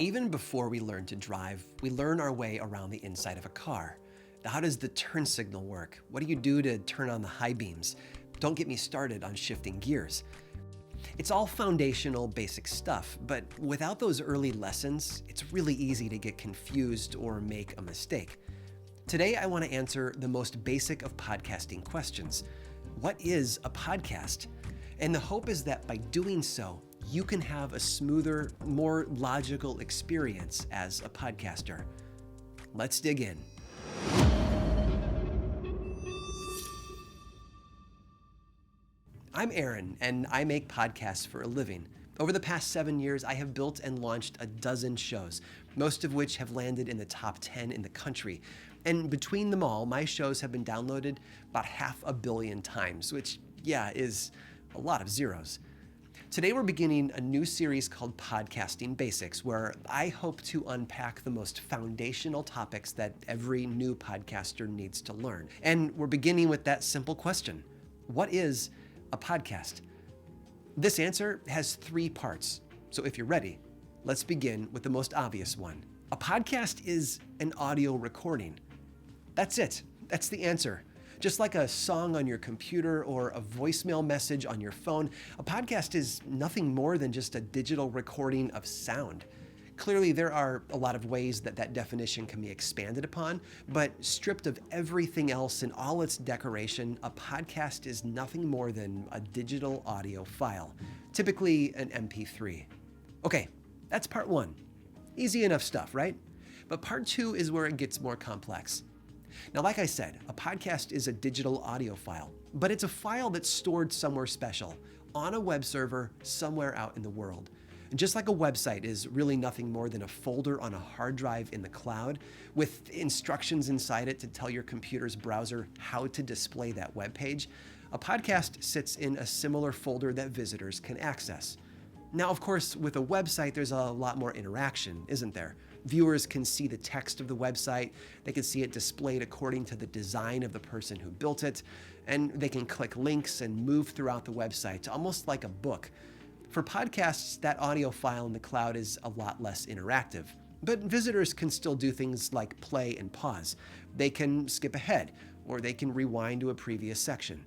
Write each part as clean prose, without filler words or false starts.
Even before we learn to drive, we learn our way around the inside of a car. Now, how does the turn signal work? What do you do to turn on the high beams? Don't get me started on shifting gears. It's all foundational, basic stuff, but without those early lessons, it's really easy to get confused or make a mistake. Today, I want to answer the most basic of podcasting questions. What is a podcast? And the hope is that by doing so, you can have a smoother, more logical experience as a podcaster. Let's dig in. I'm Aaron, and I make podcasts for a living. Over the past 7 years, I have built and launched a dozen shows, most of which have landed in the top 10 in the country. And between them all, my shows have been downloaded about 500 million times, which, is a lot of zeros. Today we're beginning a new series called Podcasting Basics, where I hope to unpack the most foundational topics that every new podcaster needs to learn. And we're beginning with that simple question: what is a podcast? This answer has 3 parts. So if you're ready, let's begin with the most obvious one. A podcast is an audio recording. That's it. That's the answer. Just like a song on your computer or a voicemail message on your phone, a podcast is nothing more than just a digital recording of sound. Clearly, there are a lot of ways that definition can be expanded upon, but stripped of everything else and all its decoration, a podcast is nothing more than a digital audio file, typically an MP3. Okay, that's part 1. Easy enough stuff, right? But part 2 is where it gets more complex. Now, like I said, a podcast is a digital audio file, but it's a file that's stored somewhere special, on a web server somewhere out in the world. And just like a website is really nothing more than a folder on a hard drive in the cloud with instructions inside it to tell your computer's browser how to display that web page, a podcast sits in a similar folder that visitors can access. Now, of course, with a website, there's a lot more interaction, isn't there? Viewers can see the text of the website, they can see it displayed according to the design of the person who built it, and they can click links and move throughout the website, almost like a book. For podcasts, that audio file in the cloud is a lot less interactive, but visitors can still do things like play and pause. They can skip ahead, or they can rewind to a previous section.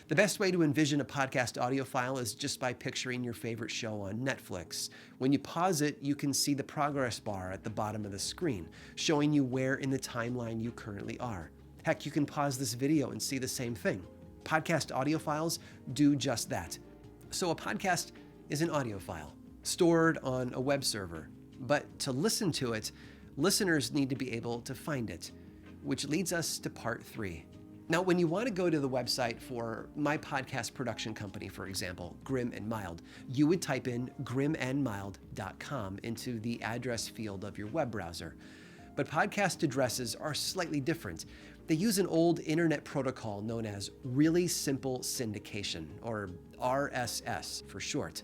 The best way to envision a podcast audio file is just by picturing your favorite show on Netflix. When you pause it, you can see the progress bar at the bottom of the screen, showing you where in the timeline you currently are. Heck, you can pause this video and see the same thing. Podcast audio files do just that. So a podcast is an audio file, stored on a web server. But to listen to it, listeners need to be able to find it, which leads us to part 3. Now, when you want to go to the website for my podcast production company, for example, Grim and Mild, you would type in grimandmild.com into the address field of your web browser. But podcast addresses are slightly different. They use an old internet protocol known as Really Simple Syndication, or RSS for short.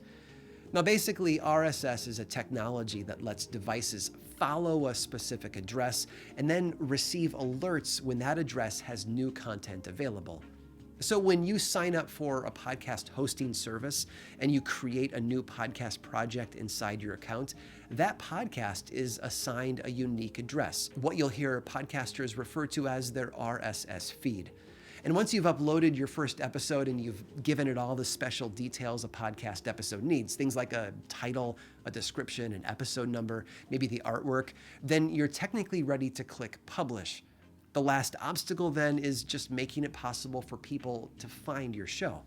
Now, basically, RSS is a technology that lets devices follow a specific address and then receive alerts when that address has new content available. So when you sign up for a podcast hosting service and you create a new podcast project inside your account, that podcast is assigned a unique address, what you'll hear podcasters refer to as their RSS feed. And once you've uploaded your first episode and you've given it all the special details a podcast episode needs, things like a title, a description, an episode number, maybe the artwork, then you're technically ready to click publish. The last obstacle then is just making it possible for people to find your show,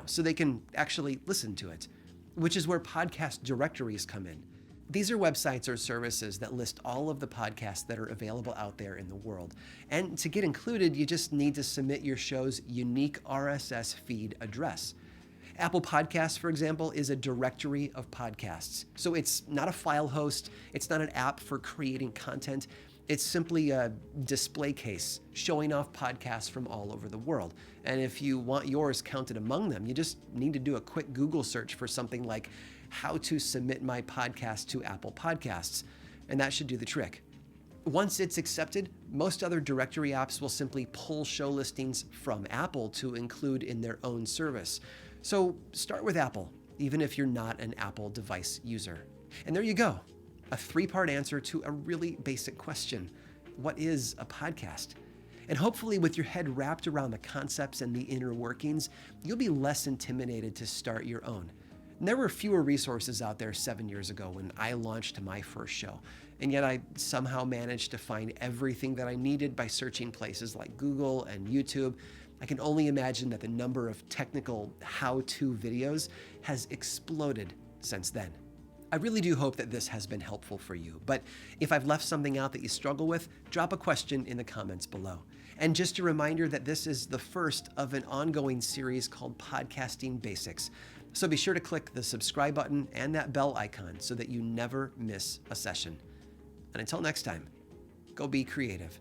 so they can actually listen to it, which is where podcast directories come in. These are websites or services that list all of the podcasts that are available out there in the world. And to get included, you just need to submit your show's unique RSS feed address. Apple Podcasts, for example, is a directory of podcasts. So it's not a file host, it's not an app for creating content. It's simply a display case showing off podcasts from all over the world. And if you want yours counted among them, you just need to do a quick Google search for something like how to submit my podcast to Apple Podcasts, and that should do the trick. Once it's accepted, most other directory apps will simply pull show listings from Apple to include in their own service. So start with Apple, even if you're not an Apple device user. And there you go. a 3-part answer to a really basic question: what is a podcast? And hopefully, with your head wrapped around the concepts and the inner workings, you'll be less intimidated to start your own. And there were fewer resources out there 7 years ago when I launched my first show, and yet I somehow managed to find everything that I needed by searching places like Google and YouTube. I can only imagine that the number of technical how-to videos has exploded since then. I really do hope that this has been helpful for you, but if I've left something out that you struggle with, drop a question in the comments below. And just a reminder that this is the first of an ongoing series called Podcasting Basics. So be sure to click the subscribe button and that bell icon so that you never miss a session. And until next time, go be creative.